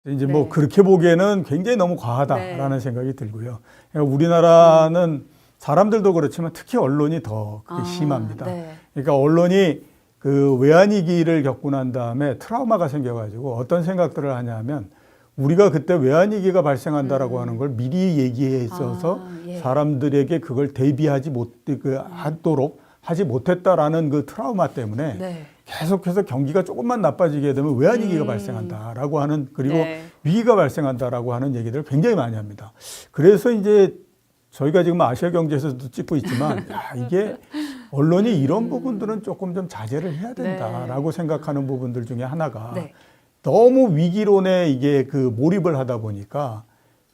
이제 네. 뭐 그렇게 보기에는 굉장히 너무 과하다라는 네. 생각이 들고요. 그러니까 우리나라는 사람들도 그렇지만 특히 언론이 더 그게 심합니다. 네. 그러니까 언론이 그 외환위기를 겪고 난 다음에 트라우마가 생겨가지고 어떤 생각들을 하냐면 우리가 그때 외환위기가 발생한다라고 하는 걸 미리 얘기해 있어서 예. 사람들에게 그걸 대비하지 하도록 하지 못했다라는 그 트라우마 때문에 네. 계속해서 경기가 조금만 나빠지게 되면 외환위기가 발생한다라고 하는, 그리고 네. 위기가 발생한다라고 하는 얘기들을 굉장히 많이 합니다. 그래서 이제 저희가 지금 아시아 경제에서도 찍고 있지만 야, 이게 언론이 이런 부분들은 조금 좀 자제를 해야 된다라고 생각하는 부분들 중에 하나가 네. 너무 위기론에 이게 그 몰입을 하다 보니까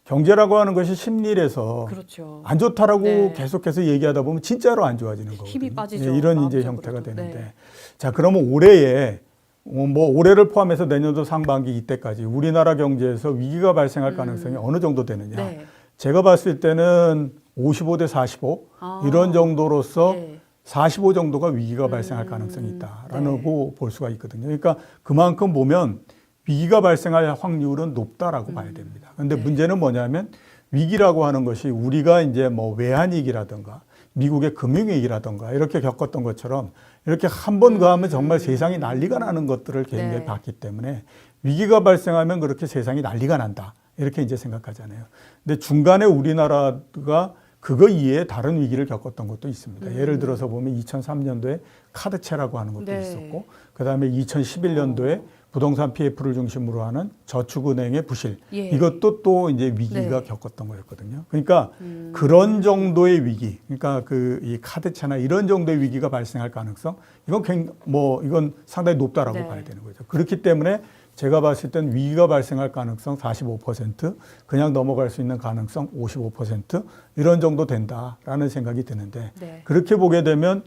경제라고 하는 것이 심리에서 그렇죠. 안 좋다라고 네. 계속해서 얘기하다 보면 진짜로 안 좋아지는 거거든요. 힘이 빠지죠. 이런 이제 마음적으로도. 형태가 되는데. 네. 자, 그러면 올해에 뭐 올해를 포함해서 내년도 상반기 이때까지 우리나라 경제에서 위기가 발생할 가능성이 어느 정도 되느냐. 네. 제가 봤을 때는 55대 45 이런 정도로서 네. 45 정도가 위기가 발생할 가능성이 있다라고 볼 수가 있거든요. 그러니까 그만큼 보면 위기가 발생할 확률은 높다라고 봐야 됩니다. 그런데 문제는 뭐냐면 위기라고 하는 것이 우리가 이제 뭐 외환위기라든가 미국의 금융위기라든가 이렇게 겪었던 것처럼 이렇게 한 번 가하면 정말 세상이 난리가 나는 것들을 굉장히 봤기 때문에 위기가 발생하면 그렇게 세상이 난리가 난다. 이렇게 이제 생각하잖아요. 근데 중간에 우리나라가 그거 이외에 다른 위기를 겪었던 것도 있습니다. 예를 들어서 보면 2003년도에 카드채라고 하는 것도 있었고, 그 다음에 2011년도에 부동산 PF를 중심으로 하는 저축은행의 부실, 이것도 또 이제 위기가 겪었던 거였거든요. 그러니까 그런 정도의 위기, 그러니까 그 이 카드채나 이런 정도의 위기가 발생할 가능성, 이건 상당히 높다라고 봐야 되는 거죠. 그렇기 때문에 제가 봤을 땐 위기가 발생할 가능성 45%, 그냥 넘어갈 수 있는 가능성 55% 이런 정도 된다라는 생각이 드는데 그렇게 보게 되면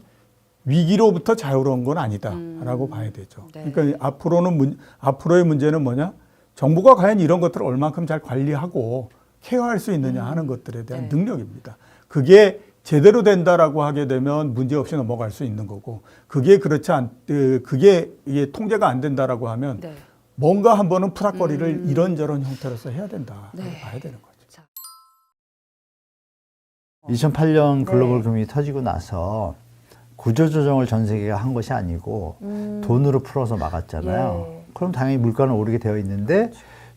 위기로부터 자유로운 건 아니다라고 봐야 되죠. 그러니까 앞으로의 문제는 뭐냐? 정부가 과연 이런 것들을 얼만큼 잘 관리하고 케어할 수 있느냐 하는 것들에 대한 능력입니다. 그게 제대로 된다라고 하게 되면 문제 없이 넘어갈 수 있는 거고, 그게 이게 통제가 안 된다라고 하면 뭔가 한 번은 푸닥거리를 이런저런 형태로서 해야 된다라고 봐야 되는 거죠. 2008년 글로벌 금융이 터지고 나서 구조조정을 전 세계가 한 것이 아니고 돈으로 풀어서 막았잖아요. 그럼 당연히 물가는 오르게 되어 있는데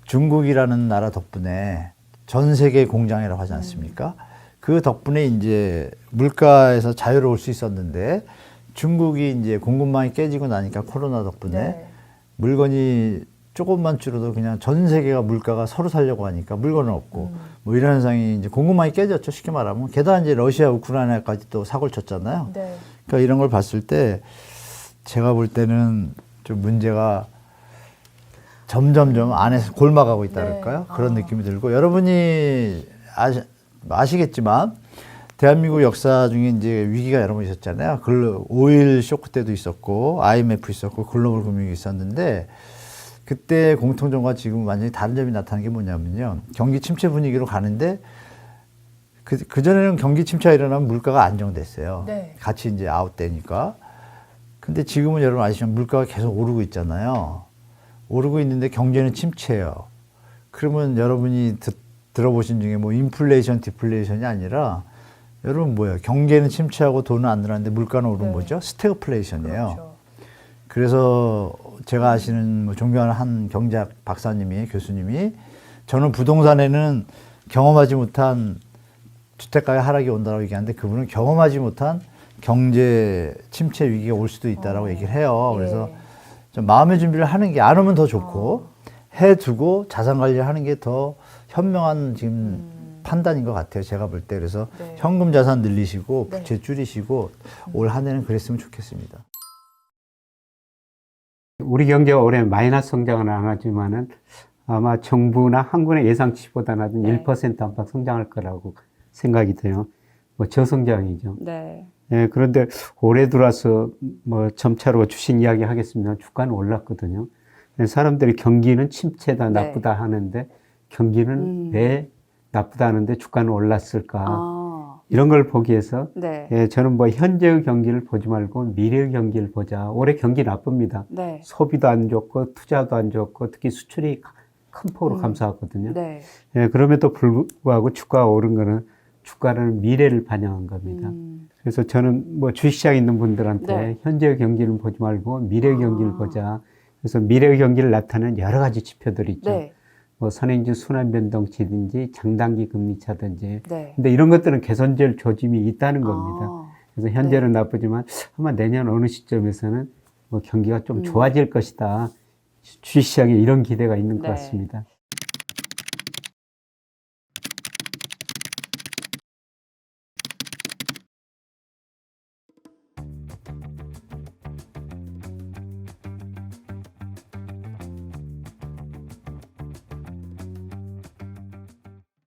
중국이라는 나라 덕분에 전 세계 공장이라고 하지 않습니까? 그 덕분에 이제 물가에서 자유로울 수 있었는데 중국이 이제 공급망이 깨지고 나니까 코로나 덕분에 물건이 조금만 줄어도 그냥 전 세계가 물가가 서로 살려고 하니까 물건은 없고 뭐 이런 현상이 이제 공급망이 깨졌죠. 쉽게 말하면. 게다가 이제 러시아, 우크라이나까지 또 사고를 쳤잖아요. 그러니까 이런 걸 봤을 때 제가 볼 때는 좀 문제가 점점점 안에서 골마가고 있다 그럴까요? 그런 느낌이 들고, 여러분이 아시겠지만 대한민국 역사 중에 이제 위기가 여러 번 있었잖아요. 오일 쇼크 때도 있었고 IMF 있었고 글로벌 금융이 있었는데 그때 공통점과 지금 완전히 다른 점이 나타나는 게 뭐냐면요. 경기 침체 분위기로 가는데 그전에는 경기 침체가 일어나면 물가가 안정됐어요. 같이 이제 아웃되니까. 근데 지금은 여러분 아시지만 물가가 계속 오르고 있잖아요. 오르고 있는데 경제는 침체예요. 그러면 여러분이 들어보신 중에 뭐 인플레이션, 디플레이션이 아니라 여러분 뭐예요? 경제는 침체하고 돈은 안 늘었는데 물가는 오른 뭐죠? 스태그플레이션이에요. 그래서 제가 아시는 뭐 존경하는 한 경제학 박사님이, 교수님이 저는 부동산에는 경험하지 못한 주택가의 하락이 온다고 얘기하는데 그분은 경험하지 못한 경제 침체 위기가 올 수도 있다라고 얘기를 해요. 그래서 좀 마음의 준비를 하는 게, 안 오면 더 좋고 해두고 자산 관리를 하는 게 더 현명한 지금 판단인 것 같아요. 제가 볼 때. 그래서 현금 자산 늘리시고 부채 줄이시고 올 한 해는 그랬으면 좋겠습니다. 우리 경제가 올해 마이너스 성장은 안 하지만은 아마 정부나 한국의 예상치보다는 1% 안팎 성장할 거라고 생각이 돼요. 뭐 저성장이죠. 예, 그런데 올해 들어와서 뭐 점차로 주식 이야기 하겠습니다. 주가는 올랐거든요. 사람들이 경기는 침체다, 나쁘다 하는데 경기는 왜 나쁘다 하는데 주가는 올랐을까? 이런 걸 보기 위해서 예, 저는 뭐 현재의 경기를 보지 말고 미래의 경기를 보자. 올해 경기 나쁩니다. 소비도 안 좋고 투자도 안 좋고 특히 수출이 큰 폭으로 감소했거든요. 네. 예, 그럼에도 불구하고 주가가 오른 거는 주가는 미래를 반영한 겁니다. 그래서 저는 뭐 주식시장에 있는 분들한테 네. 현재의 경기를 보지 말고 미래의 경기를 보자. 그래서 미래의 경기를 나타내는 여러 가지 지표들이 있죠. 네. 뭐 선행지 순환 변동치든지 장단기 금리차든지. 네. 근데 이런 것들은 개선될 조짐이 있다는 겁니다. 아, 그래서 현재는 나쁘지만 아마 내년 어느 시점에서는 뭐 경기가 좀 좋아질 것이다. 주식시장에 이런 기대가 있는 것 네. 같습니다.